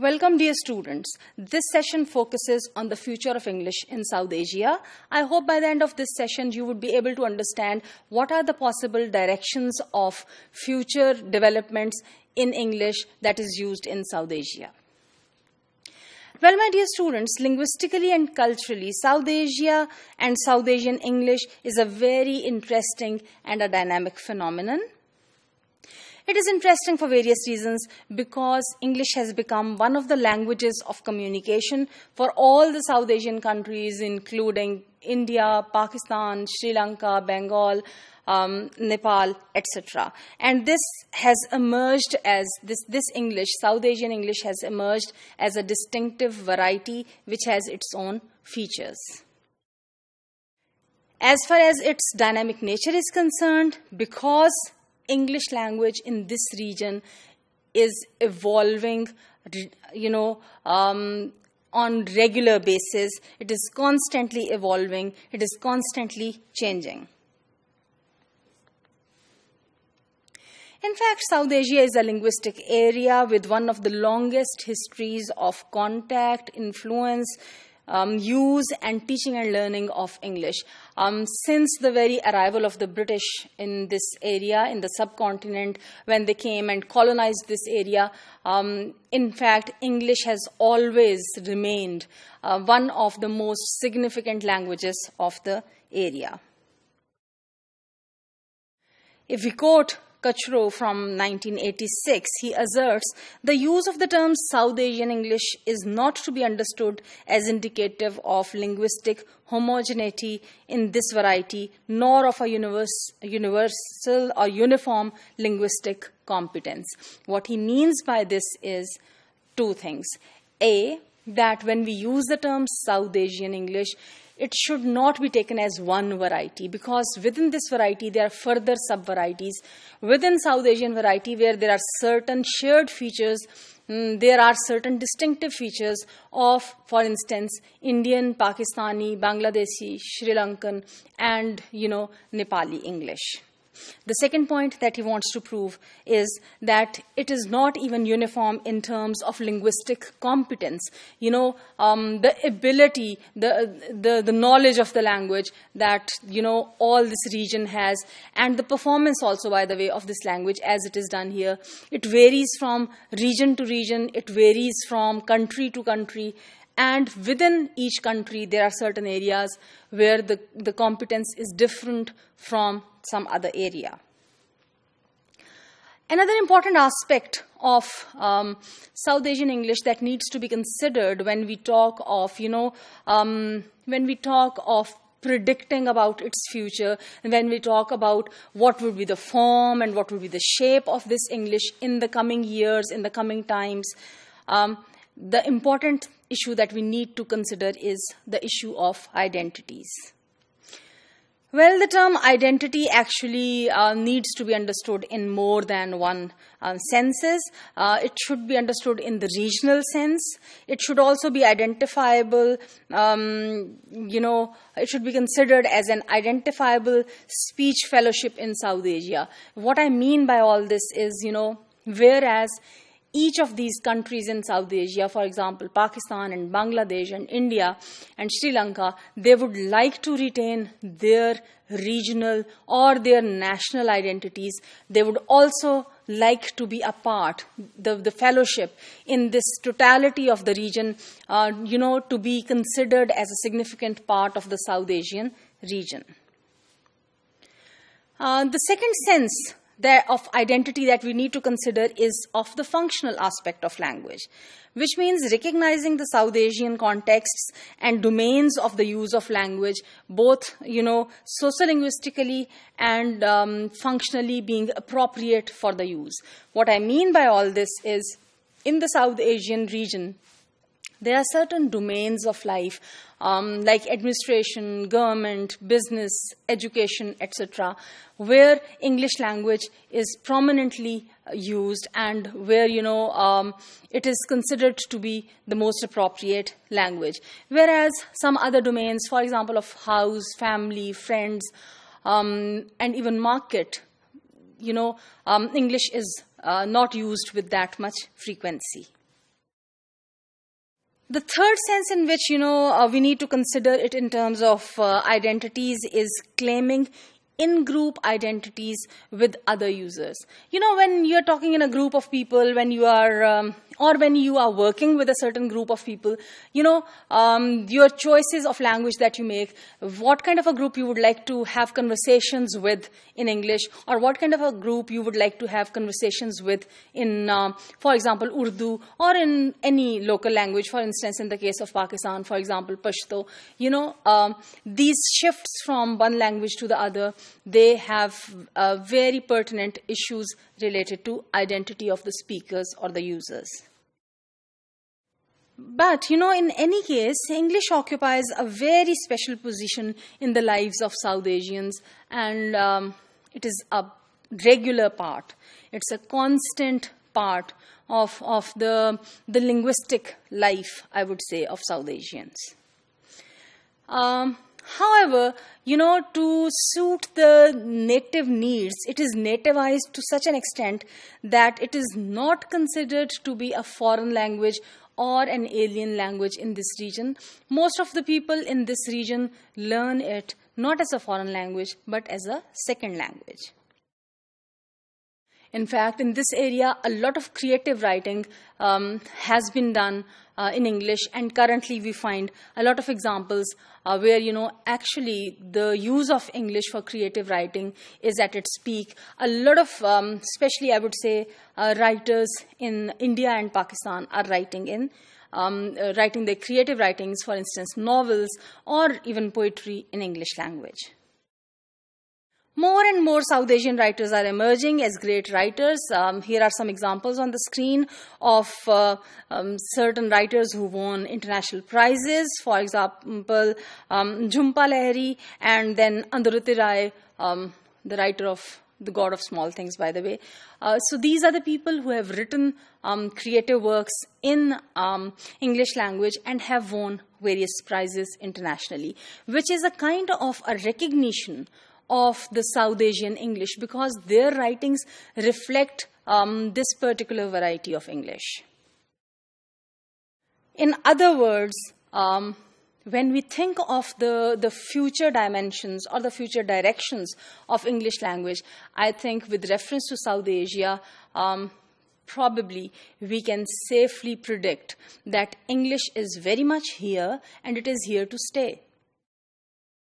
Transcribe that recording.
Welcome, dear students. This session focuses on the future of English in South Asia. I hope by the end of this session you would be able to understand what are the possible directions of future developments in English that is used in South Asia. Well, my dear students, linguistically and culturally, South Asia and South Asian English is a very interesting and a dynamic phenomenon. It is interesting for various reasons because English has become one of the languages of communication for all the South Asian countries, including India, Pakistan, Sri Lanka, Bengal, Nepal, etc. And this has emerged as this English, South Asian English has emerged as a distinctive variety which has its own features. As far as its dynamic nature is concerned, because English language in this region is evolving, on regular basis. It is constantly evolving. It is constantly changing. In fact, South Asia is a linguistic area with one of the longest histories of contact, influence, use and teaching and learning of English. Since the very arrival of the British in this area, in the subcontinent, when they came and colonized this area, in fact, English has always remained one of the most significant languages of the area. If we quote Kachro from 1986, he asserts, the use of the term South Asian English is not to be understood as indicative of linguistic homogeneity in this variety, nor of a universal or uniform linguistic competence. What he means by this is two things. A, that when we use the term South Asian English, it should not be taken as one variety, because within this variety there are further sub-varieties. Within South Asian variety, where there are certain shared features, there are certain distinctive features of, for instance, Indian, Pakistani, Bangladeshi, Sri Lankan, and, Nepali English. The second point that he wants to prove is that it is not even uniform in terms of linguistic competence. The ability, the knowledge of the language that, all this region has, and the performance also, by the way, of this language as it is done here. It varies from region to region. It varies from country to country. And within each country, there are certain areas where the competence is different from some other area. Another important aspect of South Asian English that needs to be considered when we talk of, predicting about its future, and when we talk about what would be the form and what would be the shape of this English in the coming years, in the coming times, the important issue that we need to consider is the issue of identities. Well, the term identity actually needs to be understood in more than one senses. It should be understood in the regional sense. It should also be identifiable, it should be considered as an identifiable speech fellowship in South Asia. What I mean by all this is, whereas each of these countries in South Asia, for example, Pakistan and Bangladesh and India and Sri Lanka, they would like to retain their regional or their national identities. They would also like to be a part, the fellowship in this totality of the region, to be considered as a significant part of the South Asian region. The second sense of identity that we need to consider is of the functional aspect of language, which means recognizing the South Asian contexts and domains of the use of language, both, sociolinguistically and functionally being appropriate for the use. What I mean by all this is, in the South Asian region, there are certain domains of life, like administration, government, business, education, etc., where English language is prominently used and where, it is considered to be the most appropriate language. Whereas some other domains, for example, of house, family, friends, and even market, English is not used with that much frequency. The third sense in which, we need to consider it in terms of identities is claiming in-group identities with other users. When you're talking in a group of people, when you are, or when you are working with a certain group of people, your choices of language that you make, what kind of a group you would like to have conversations with in English, or what kind of a group you would like to have conversations with in, for example, Urdu, or in any local language, for instance, in the case of Pakistan, for example, Pashto. These shifts from one language to the other, they have very pertinent issues related to identity of the speakers or the users. But, in any case, English occupies a very special position in the lives of South Asians, and it is a regular part. It's a constant part of the linguistic life, I would say, of South Asians. However, to suit the native needs, it is nativized to such an extent that it is not considered to be a foreign language or an alien language in this region. Most of the people in this region learn it not as a foreign language, but as a second language. In fact, in this area, a lot of creative writing has been done in English, and currently we find a lot of examples where, actually the use of English for creative writing is at its peak. A lot of, especially I would say, writers in India and Pakistan are writing their creative writings, for instance, novels or even poetry in English language. More and more South Asian writers are emerging as great writers. Here are some examples on the screen of certain writers who won international prizes. For example, Jhumpa Lahiri, and then Andaruti Rai, the writer of The God of Small Things, by the way. So these are the people who have written creative works in English language and have won various prizes internationally, which is a kind of a recognition of the South Asian English, because their writings reflect this particular variety of English. In other words, when we think of the future dimensions or the future directions of English language, I think with reference to South Asia, probably we can safely predict that English is very much here and it is here to stay.